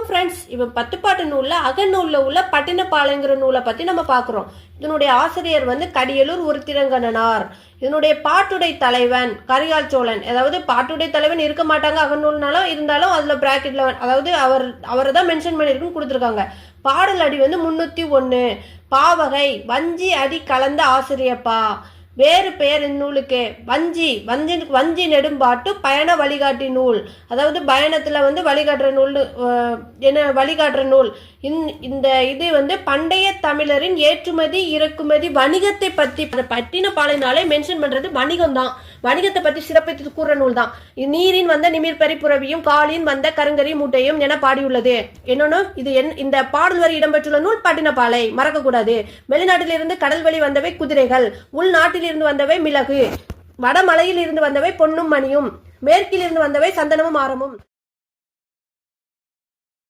வணக்கம் ஃப்ரெண்ட்ஸ். இப்போ பத்துப்பாட்டு நூலில் அகநூலில் உள்ள பட்டினப்பாலைங்கிற நூலை பற்றி நம்ம பார்க்குறோம். இதனுடைய ஆசிரியர் கடியலூர் உருத்திரங்கண்ணனார். இதனுடைய பாட்டுடை தலைவன் கரிகால் சோழன். அதாவது பாட்டுடை தலைவன் இருக்க மாட்டாங்க அகநூல்னாலும், இருந்தாலும் அதில் பிராக்கெட்ல அதாவது அவரை தான் மென்ஷன் பண்ணியிருக்குன்னு கொடுத்துருக்காங்க. பாடல் அடி 301. பாவகை வஞ்சி அடி கலந்த ஆசிரியப்பா. வேறு பெயர் இந்நூலுக்கு வஞ்சி நெடும்பாட்டு பயண வழிகாட்டி நூல். அதாவது பயணத்துல வழிகாட்டுற நூல், வழிகாட்டுற நூல். இந்த இது பண்டைய தமிழரின் ஏற்றுமதி இறக்குமதி வணிகத்தை பத்தி பட்டினப்பாலைனாலே மென்ஷன் பண்றது வணிகம் தான். வணிகத்தை பத்தி சிறப்பித்து கூற நூல் தான். நீரின் நிமிர் பரிப்புறவியும் காலின் கருங்கரி மூட்டையும் என பாடியுள்ளது. என்னன்னு இது இந்த பாடல் வரி இடம்பெற்றுள்ள நூல் பட்டினப்பாலை, மறக்க கூடாது. வெளிநாட்டிலிருந்து கடல் வழி வந்தவை குதிரைகள், உள்நாட்டில் இருந்து வந்தவை மிளகு, வடமலையில் இருந்து வந்தவை பொன்னும் மணியும், மேற்கில் இருந்து வந்தவை சந்தனமும் ஆரமும்.